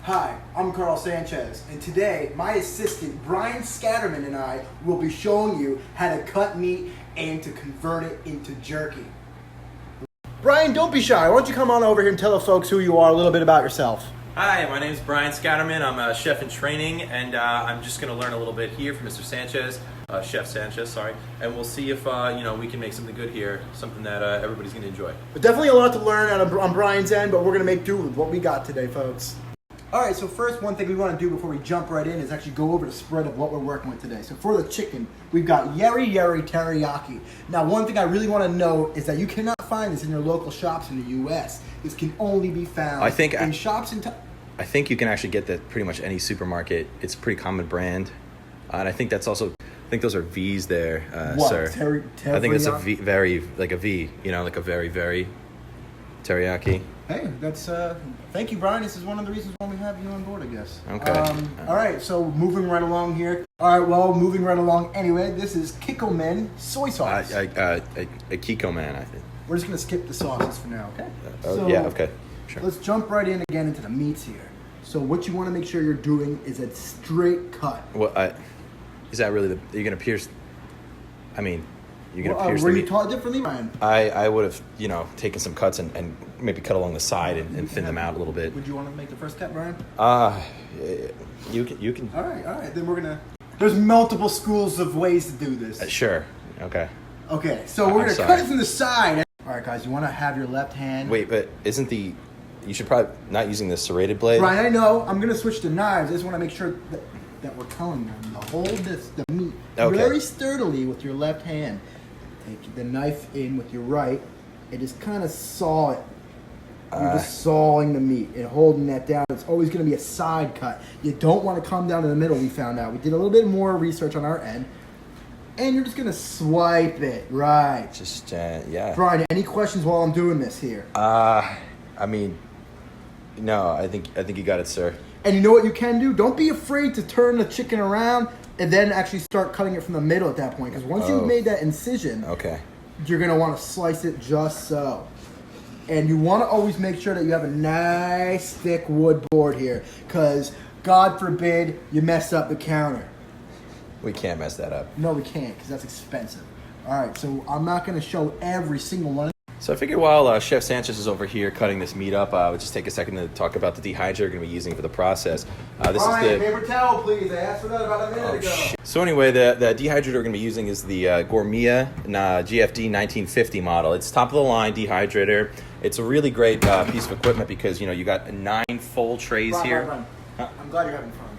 Hi, I'm Carl Sanchez, and today my assistant Brian Scatterman and I will be showing you how to cut meat and to convert it into jerky. Brian, don't be shy. Why don't you come on over here and tell the folks who you are, a little bit about yourself. Hi, my name is Brian Scatterman. I'm a chef in training, and I'm just going to learn a little bit here from Mr. Sanchez, Chef Sanchez, sorry, and we'll see if we can make something good here, something that everybody's going to enjoy. But definitely a lot to learn on Brian's end, but we're going to make do with what we got today, folks. All right, so first, one thing we want to do before we jump right in is actually go over the spread of what we're working with today. So for the chicken, we've got Yeri teriyaki. Now, one thing I really want to know is that you cannot find this in your local shops in the U.S. This can only be found in shops in I think you can actually get that pretty much any supermarket. It's a pretty common brand, and I think that's also. I think those are V's there, what? sir. I think it's a V, like a V. Like a very, very teriyaki. Hey, that's thank you, Brian. This is one of the reasons why we have you on board, I guess. Okay. All right, so moving right along here. All right, well, moving right along anyway. This is Kikkoman soy sauce. A Kikkoman, I think. We're just gonna skip the sauces for now, okay? Yeah, okay. Sure. Let's jump right in again into the meats here. So what you want to make sure you're doing is a straight cut. Well, is that really you're gonna pierce? I mean, you're gonna pierce. Were you taught differently, Ryan? I would have taken some cuts and maybe cut along the side and thin them out a little bit. Would you want to make the first cut, Brian? You can. All right. Then we're gonna. There's multiple schools of ways to do this. Sure. Okay. Okay, so we're gonna cut it from the side. All right, guys, you want to have your left hand. Wait, but isn't the? You should probably not using the serrated blade. Brian, I know. I'm gonna switch to knives. I just want to make sure that we're telling them to hold the meat very sturdily with your left hand. Take the knife in with your right and just kind of saw it. You're just sawing the meat and holding that down. It's always going to be a side cut. You don't want to come down to the middle, we found out. We did a little bit more research on our end. And you're just going to swipe it, right. Just, yeah. Brian, any questions while I'm doing this here? I mean, no, I think you got it, sir. And you know what you can do? Don't be afraid to turn the chicken around and then actually start cutting it from the middle at that point. Because once you've made that incision, you're going to want to slice it just so. And you want to always make sure that you have a nice thick wood board here. Because God forbid you mess up the counter. We can't mess that up. No, we can't because that's expensive. All right, so I'm not going to show every single one. So I figured while Chef Sanchez is over here cutting this meat up, I would just take a second to talk about the dehydrator we're going to be using for the process. This is the paper towel, please. I asked for that about a minute ago. Shit. So anyway, the dehydrator we're going to be using is the Gourmia GFD 1950 model. It's top of the line dehydrator. It's a really great piece of equipment because you got 9 full trays here. Right. Huh? I'm glad you're having fun.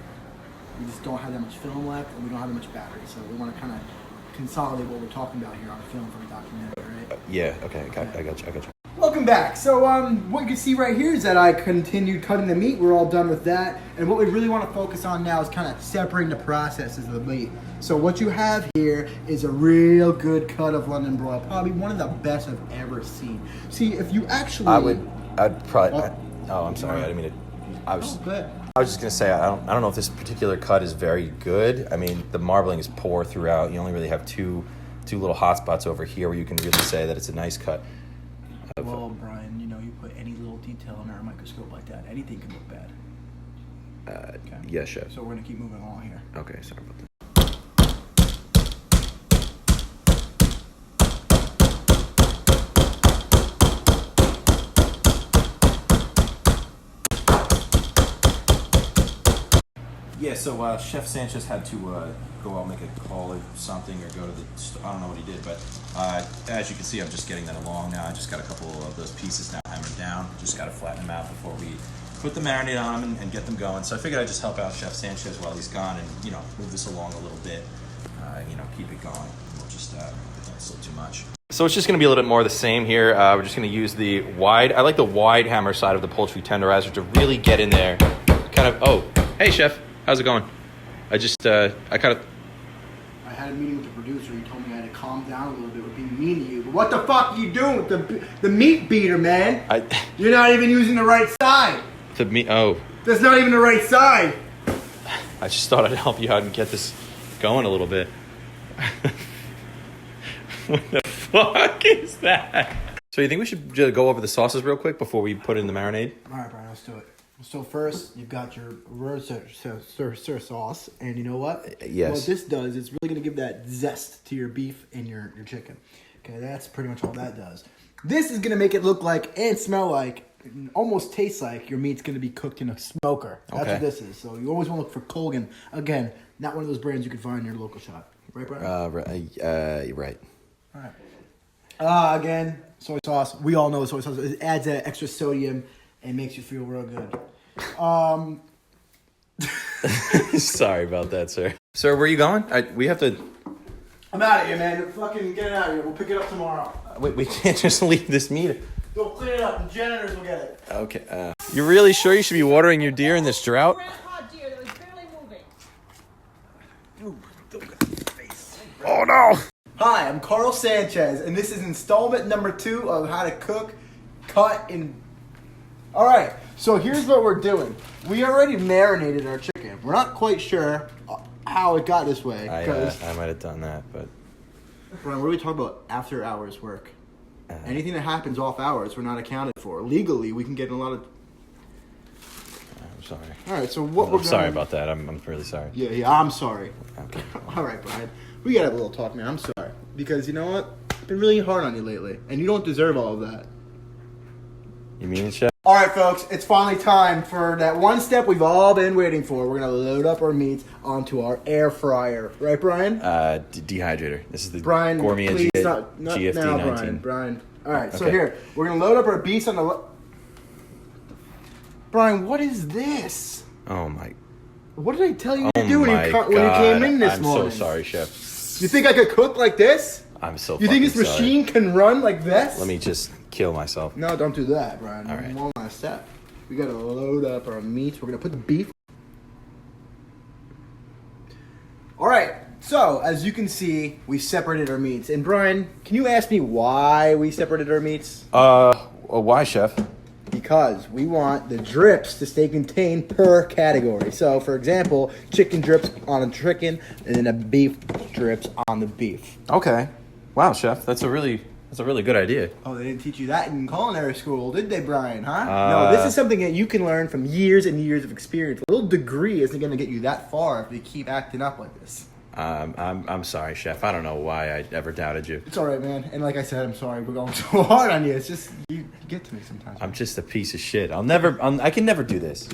We just don't have that much film left, and we don't have that much battery, so we want to kind of consolidate what we're talking about here on film for the documentary, right? Yeah, okay, I got you. Welcome back. So what you can see right here is that I continued cutting the meat. We're all done with that. And what we really want to focus on now is kind of separating the processes of the meat. So what you have here is a real good cut of London broil, probably one of the best I've ever seen. See, if you actually... I'd probably... I'm sorry, I didn't mean to... I was just going to say, I don't know if this particular cut is very good. I mean, the marbling is poor throughout. You only really have two little hot spots over here where you can really say that it's a nice cut. Well, Brian, you put any little detail under a microscope like that, anything can look bad. Okay. Yeah, chef. So we're going to keep moving along here. Okay, sorry about that. Yeah, so Chef Sanchez had to go out, make a call or something, or go to the... I don't know what he did, but as you can see, I'm just getting that along now. I just got a couple of those pieces now hammered down. Just got to flatten them out before we put the marinade on them and get them going. So I figured I'd just help out Chef Sanchez while he's gone and, move this along a little bit, keep it going. We'll just, don't slow too much. So it's just going to be a little bit more of the same here. We're just going to use the wide... I like the wide hammer side of the poultry tenderizer to really get in there. Kind of... Oh, hey, Chef. How's it going? I had a meeting with the producer. He told me I had to calm down a little bit with being mean to you. But what the fuck are you doing with the meat beater, man? You're not even using the right side. That's not even the right side. I just thought I'd help you out and get this going a little bit. What the fuck is that? So you think we should go over the sauces real quick before we put in the marinade? All right, Brian, let's do it. So first, you've got your Worcestershire sauce, and you know what? Yes. What this does, it's really going to give that zest to your beef and your chicken. Okay, that's pretty much all that does. This is going to make it look like and smell like, almost taste like your meat's going to be cooked in a smoker. That's what this is. So you always want to look for Colgan. Again, not one of those brands you can find in your local shop. Right, Brian? Right. All right. Again, soy sauce. We all know soy sauce. It adds that extra sodium and makes you feel real good. Sorry about that, sir. Sir, where are you going? We have to... I'm out of here, man. Fucking get out of here. We'll pick it up tomorrow. We can't just leave this meat. Go clean it up. The janitors will get it. Okay. You're really sure you should be watering your deer in this drought? Grandpa deer that was barely moving. Oh, no! Hi, I'm Carl Sanchez, and this is installment number 2 of how to cook, cut, and... Alright, so here's what we're doing. We already marinated our chicken. We're not quite sure how it got this way. I might have done that, but... Brian, what are we talking about after hours work? Anything that happens off hours, we're not accounted for. Legally, we can get in a lot of... I'm sorry. Alright, so what we're I'm sorry about that. I'm really sorry. Yeah, I'm sorry. Okay. Alright, Brian. We gotta have a little talk, man. I'm sorry. Because you know what? I've been really hard on you lately, and you don't deserve all of that. You mean it, Chef? Alright, folks, it's finally time for that one step we've all been waiting for. We're gonna load up our meats onto our air fryer. Right, Brian? Dehydrator. This is the Brian, Gourmet please, GFD not now, 19. Brian. Alright, so Okay. here, we're gonna load up our beets on the... Brian, what is this? Oh, my... What did I tell you Oh, to do when my you God. came in this I'm morning? so sorry, Chef. You think I could cook like this? I'm so You think this fucking sorry. machine can run like this? Let me just kill myself. No, don't do that, Brian. All right. One last step. We gotta load up our meats. We're gonna put the beef. All right. So, as you can see, we separated our meats. And Brian, can you ask me why we separated our meats? Why, Chef? Because we want the drips to stay contained per category. So, for example, chicken drips on a chicken, and then a beef drips on the beef. Okay. Wow, Chef. That's a really good idea. Oh, they didn't teach you that in culinary school, did they, Brian? Huh? No, this is something that you can learn from years and years of experience. A little degree isn't going to get you that far if you keep acting up like this. I'm sorry, Chef. I don't know why I ever doubted you. It's all right, man. And like I said, I'm sorry we're going so hard on you. It's just you get to me sometimes. I'm just a piece of shit. I can never do this.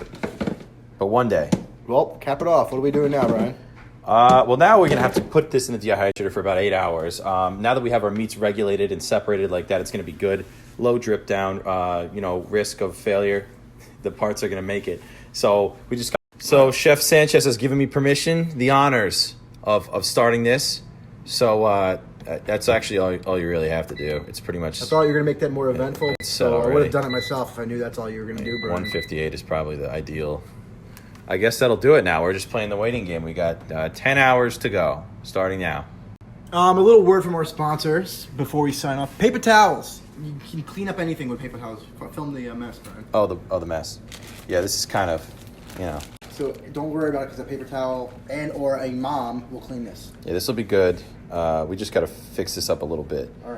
But one day. Well, cap it off. What are we doing now, Brian? Well, now we're going to have to put this in the dehydrator for about 8 hours. Now that we have our meats regulated and separated like that, it's going to be good. Low drip down, risk of failure. The parts are going to make it. So Chef Sanchez has given me permission, the honors of starting this. So that's actually all you really have to do. It's pretty much... I thought you were going to make that more eventful. It's so I would already. have done it myself if I knew that's all you were going to do, Brian. 158 is probably the ideal. I guess that'll do it now. We're just playing the waiting game. We got 10 hours to go, starting now. A little word from our sponsors before we sign off. Paper towels. You can clean up anything with paper towels. Film the mess, Brian. Oh, the mess. Yeah, this is kind of, So don't worry about it because a paper towel and or a mom will clean this. Yeah, this will be good. We just got to fix this up a little bit. All right.